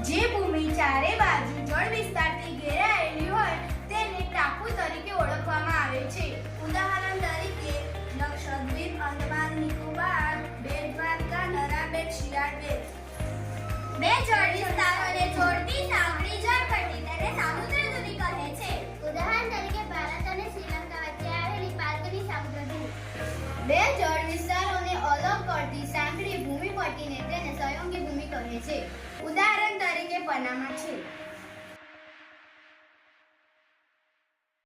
જે ભૂમિ ચારે બાજુ જળ વિસ્તારથી ઘેરાયેલી હોય તેને ટાપુ તરીકે ઓળખવામાં આવે છે. ઉદાહરણ તરીકે લક્ષદ્વીપ, અંદમાન નિકોબાર, બેટ દ્વારકા, નરા બેટ, શિયાળ બેટ. બે જળ વિસ્તારોને જોડતી સાંકડી જળપટ્ટી તેને સામુદ્રધુની કહે છે. ઉદાહરણ તરીકે ભારત અને શ્રીલંકા વચ્ચે આવેલી પાર્કની સામુદ્રધુની. બે જળ વિસ્તારોને અલગ કરતી સાંકડી ભૂમિપટ્ટીને તેને સંયોગી ભૂમિ કહે છે. ઉદાહરણ તરીકે પનામા છે.